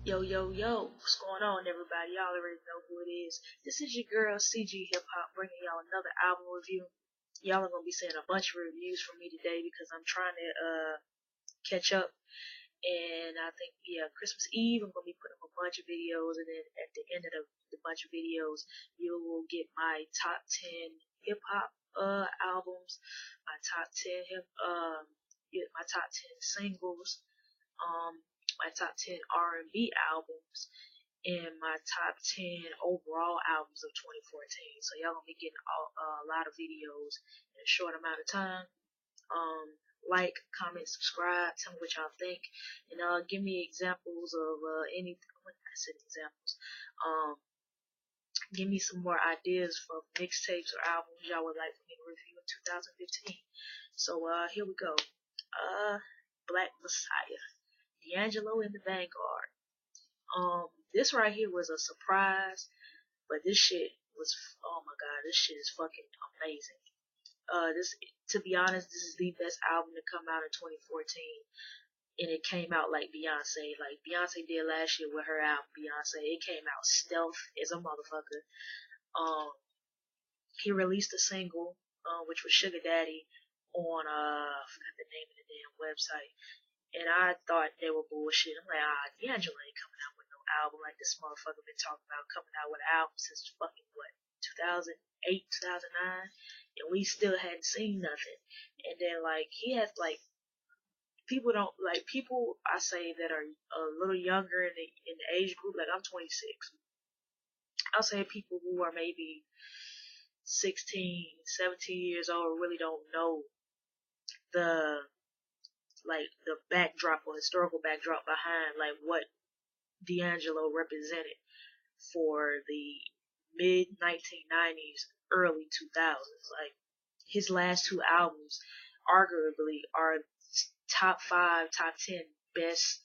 Yo, yo, yo, what's going on, everybody? Y'all already know who it is. This is your girl, CG-Hiphop, bringing y'all another album review. Y'all are going to be seeing a bunch of reviews from me today because I'm trying to catch up. And I think, Christmas Eve, I'm going to be putting up a bunch of videos. And then at the end of the bunch of videos, you will get my top 10 hip-hop albums, my top 10 my top 10 singles, um, my top 10 R&B albums, and my top 10 overall albums of 2014. So y'all gonna be getting a lot of videos in a short amount of time. Like, comment, subscribe, tell me what y'all think, and give me examples of anything. I said examples. Give me some more ideas for mixtapes or albums y'all would like for me to review in 2015. So here we go. Black Messiah. D'Angelo in the Vanguard. This right here was a surprise, but this shit was, oh my god, this shit is fucking amazing. To be honest, this is the best album to come out in 2014, and it came out like Beyonce. Like Beyonce did last year with her album Beyonce. It came out stealth as a motherfucker. He released a single, which was Sugar Daddy, on I forgot the name of the damn website. And I thought they were bullshit. I'm like, D'Angelo ain't coming out with no album like this motherfucker been talking about coming out with an album since fucking what, 2008, 2009, and we still hadn't seen nothing. And then like he has like people don't like people I say that are a little younger in the age group. Like I'm 26. I'll say people who are maybe 16, 17 years old really don't know the backdrop or historical backdrop behind like what D'Angelo represented for the mid 1990s, early 2000s. Like his last two albums arguably are top 5, top 10 best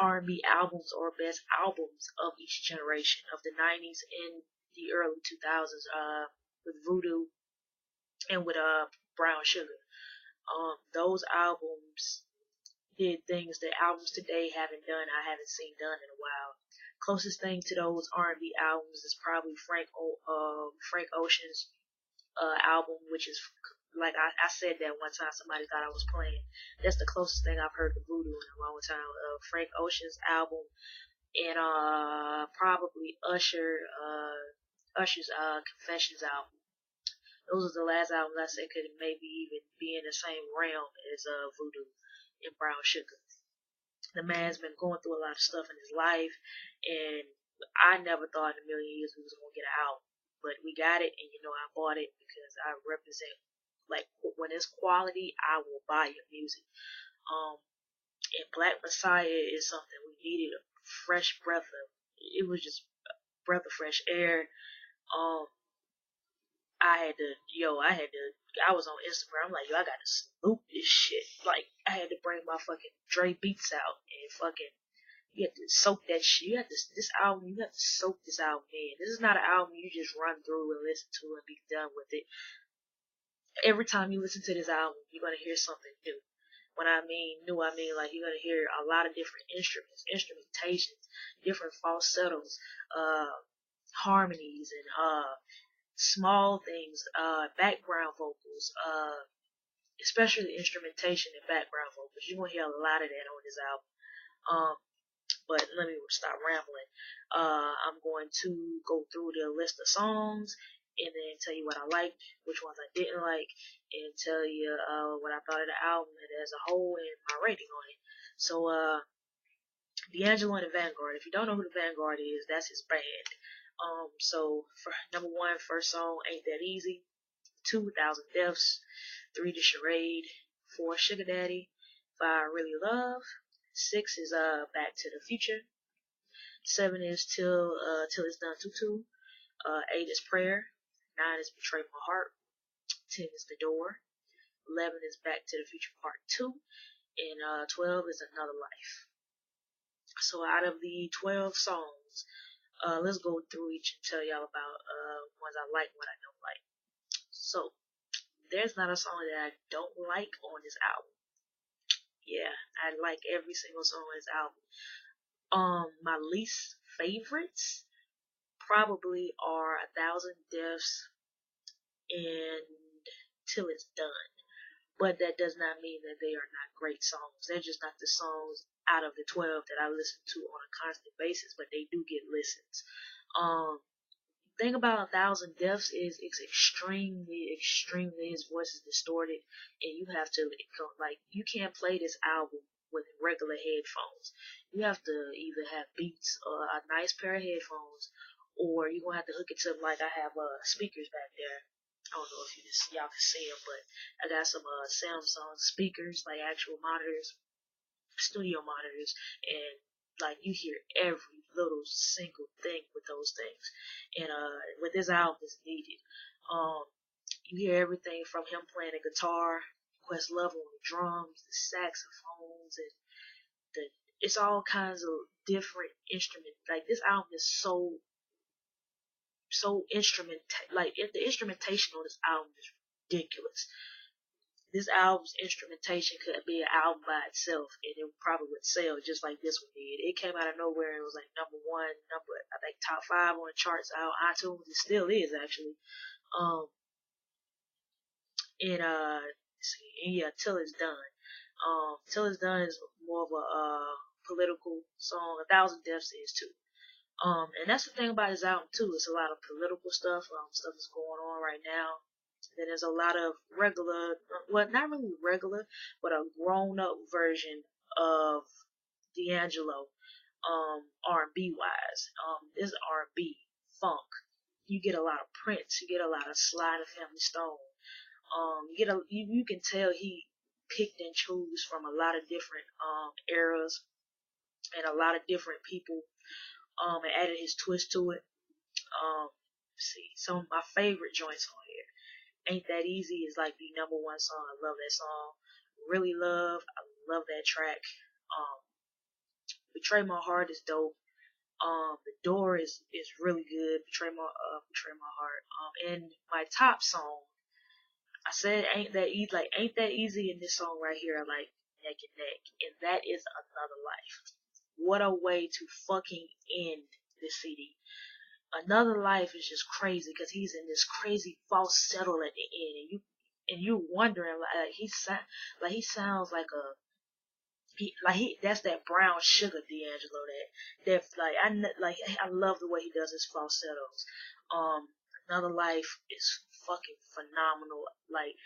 R&B albums or best albums of each generation of the 90s and the early 2000s, with Voodoo and with Brown Sugar. Those albums did things that albums today haven't done. I haven't seen done in a while. Closest thing to those R&B albums is probably Frank Ocean's album, which is like I said that one time. Somebody thought I was playing. That's the closest thing I've heard to Voodoo in a long time. Frank Ocean's album and probably Usher's Confessions album. Those are the last albums I said could maybe even be in the same realm as Voodoo and Brown Sugar. The man's been going through a lot of stuff in his life, and I never thought in a million years we was gonna get an album. But we got it, and I bought it because I represent, like, when it's quality, I will buy your music. And Black Messiah is something we needed, a fresh breath of. It was just a breath of fresh air. I was on Instagram. I'm like, I gotta salute this shit. Like, I had to bring my fucking Dre beats out and fucking, you have to soak that shit. You have to soak this album in. This is not an album you just run through and listen to and be done with it. Every time you listen to this album, you're gonna hear something new. When I mean new, I mean like you're gonna hear a lot of different instrumentations, different falsettos, harmonies, and small things, background vocals, especially instrumentation and background vocals. You're gonna hear a lot of that on this album. But let me stop rambling. I'm going to go through the list of songs and then tell you what I liked, which ones I didn't like, and tell you what I thought of the album as a whole and my rating on it. So, D'Angelo and the Vanguard. If you don't know who the Vanguard is, that's his band. So for number 1, first song, Ain't That Easy. 2, 1,000 Deaths. 3, The Charade. 4, Sugar Daddy. 5, Really Love. 6 is Back to the Future. 7 is Till It's Done Tutu. 8 is Prayer. 9 is Betray My Heart. 10 is The Door. 11 is Back to the Future Part 2. And 12 is Another Life. So out of the 12 songs, let's go through each and tell y'all about ones I like and what I don't like. So, there's not a song that I don't like on this album. Yeah, I like every single song on this album. My least favorites probably are 1,000 Deaths and Till It's Done. But that does not mean that they are not great songs. They're just not the songs out of the 12 that I listen to on a constant basis, but they do get listens. Thing about 1,000 Deaths is it's extremely, his voice is distorted, and you have to, like, you can't play this album with regular headphones. You have to either have Beats or a nice pair of headphones, or you're gonna have to hook it to, like, I have speakers back there. I don't know if y'all can see them, but I got some Samsung speakers, like actual monitors, studio monitors, and like you hear every little single thing with those things. And with this album is needed. You hear everything from him playing the guitar, Questlove on the drums, the saxophones, and the it's all kinds of different instruments. Like this album is so the instrumentation on this album is ridiculous. This album's instrumentation could be an album by itself, and it probably would sell just like this one did. It came out of nowhere. It was like number one, I think top 5 on the charts out iTunes. It still is actually. Um, and yeah, Till It's Done. Till It's Done is more of a political song. 1,000 Deaths is too. And that's the thing about his album too. It's a lot of political stuff. Stuff that's going on right now. Then there's a lot of regular, well, not really regular, but a grown-up version of D'Angelo, R&B wise. This R&B, funk. You get a lot of Prince. You get a lot of Sly and Family Stone. You can tell he picked and chose from a lot of different eras and a lot of different people. And added his twist to it. See, some of my favorite joints on here. Ain't That Easy is like the number one song. I love that song. Really Love, I love that track. Betray My Heart is dope. The Door is really good. Betray My Heart. And my top song, I said Ain't That Easy. Like Ain't That Easy in this song right here, I like neck and neck, and that is Another Life. What a way to fucking end this CD. Another Life is just crazy because he's in this crazy falsetto at the end, and you're wondering he sounds like that's that brown sugar D'Angelo I love the way he does his falsettos. Another Life is fucking phenomenal. Like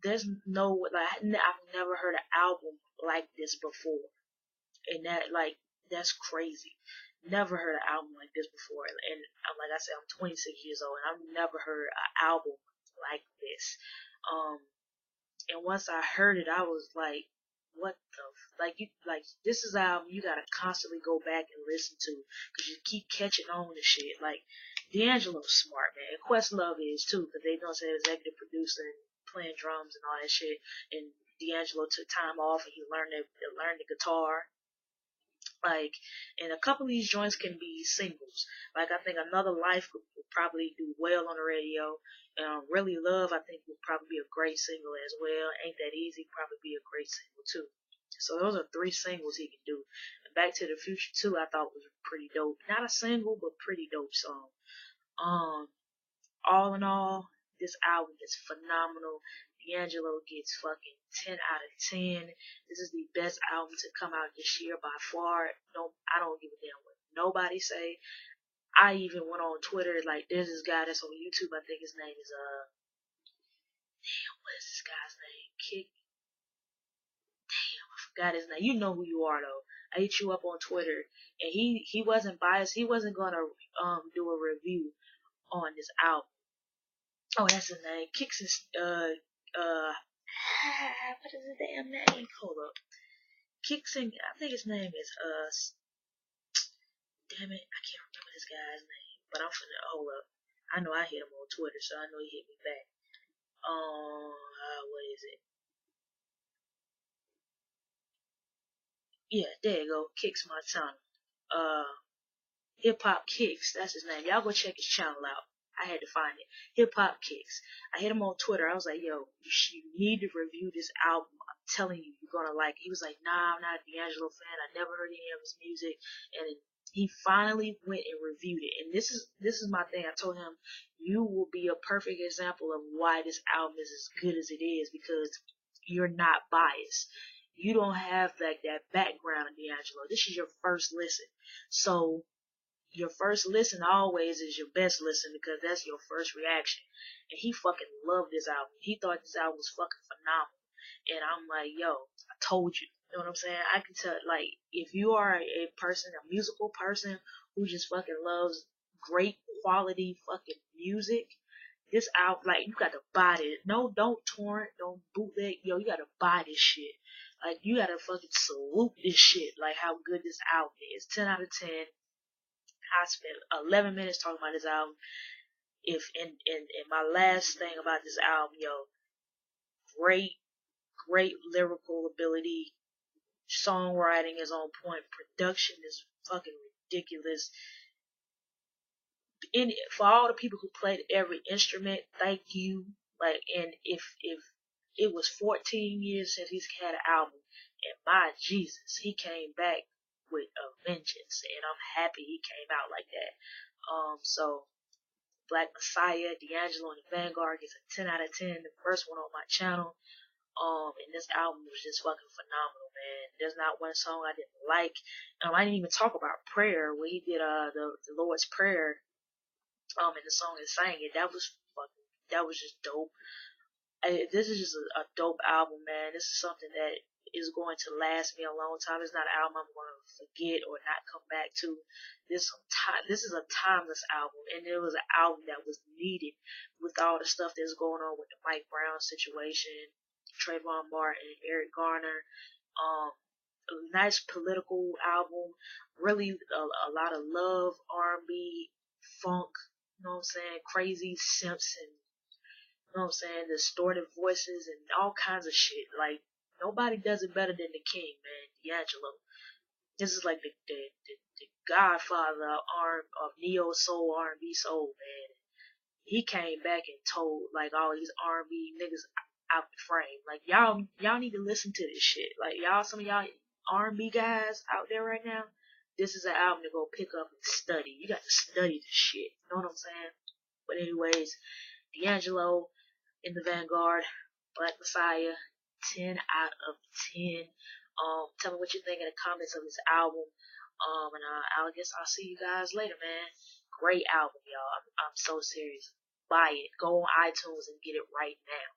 there's no I've never heard an album like this before, and that's crazy. Never heard an album like this before, and like I said, I'm 26 years old, and I've never heard an album like this. And once I heard it, I was like, "What the this is an album you gotta constantly go back and listen to because you keep catching on to shit." Like D'Angelo's smart, man, and Questlove is too, because they don't say executive producer and playing drums and all that shit. And D'Angelo took time off and he learned the guitar. And a couple of these joints can be singles. Like, I think Another Life would probably do well on the radio. Really Love, I think, would probably be a great single as well. Ain't That Easy, probably be a great single too. So those are 3 singles he can do. And Back to the Future 2, I thought was pretty dope. Not a single, but pretty dope song. All in all, this album is phenomenal. D'Angelo gets fucking 10 out of 10. This is the best album to come out this year by far. No, I don't give a damn what nobody say. I even went on Twitter, like, there's this guy that's on YouTube, I think his name is, what is this guy's name? I forgot his name. You know who you are, though. I hit you up on Twitter, and he wasn't biased. He wasn't gonna, do a review on this album. Oh, that's his name. Kicks his, what is his damn name? Hold up. Kixon, I think his name is, damn it, I can't remember this guy's name. But I'm finna, hold up. I know I hit him on Twitter, so I know he hit me back. What is it? Yeah, there you go. Kicks Montana. Hip Hop Kicks, that's his name. Y'all go check his channel out. I had to find it. Hip Hop Kicks. I hit him on Twitter. I was like, yo, you need to review this album. I'm telling you, you're gonna like it. He was like, nah, I'm not a D'Angelo fan. I never heard any of his music. And he finally went and reviewed it. And this is my thing. I told him, you will be a perfect example of why this album is as good as it is, because you're not biased. You don't have like that background of D'Angelo. This is your first listen. So your first listen always is your best listen, because that's your first reaction. And he fucking loved this album. He thought this album was fucking phenomenal. And I'm like, yo, I told you. You know what I'm saying? I can tell, like, if you are a person, a musical person who just fucking loves great quality fucking music, this album, like, you got to buy it. No, don't torrent, don't bootleg. Yo, you got to buy this shit. Like, you got to fucking salute this shit. Like, how good this album is. 10 out of 10. I spent 11 minutes talking about this album. If in my last thing about this album, yo, great lyrical ability, songwriting is on point, production is fucking ridiculous. For all the people who played every instrument, thank you. Like, and if it was 14 years since he's had an album, and my Jesus, he came back with a vengeance, and I'm happy he came out like that. So Black Messiah, D'Angelo, and the Vanguard gets a 10 out of 10. The first one on my channel. And this album was just fucking phenomenal, man. There's not one song I didn't like. I didn't even talk about Prayer, where he did the Lord's Prayer. And the song and sang it. That was just dope. This is just a dope album, man. This is something that is going to last me a long time. It's not an album I'm going to forget or not come back to. This is a timeless album, and it was an album that was needed with all the stuff that's going on with the Mike Brown situation, Trayvon Martin, Eric Garner. A nice political album. Really a lot of love, R&B, funk. You know what I'm saying? Crazy simps and, you know what I'm saying, distorted voices and all kinds of shit. Like, nobody does it better than the king, man, D'Angelo. This is like the godfather of neo soul, R&B soul, man. He came back and told like all these R&B niggas out the frame. Like, y'all need to listen to this shit. Like, some of y'all R&B guys out there right now, this is an album to go pick up and study. You got to study this shit. You know what I'm saying? But anyways, D'Angelo in the Vanguard, Black Messiah, 10 out of 10. Tell me what you think in the comments of this album. And I guess I'll see you guys later, man. Great album, y'all. I'm so serious. Buy it. Go on iTunes and get it right now.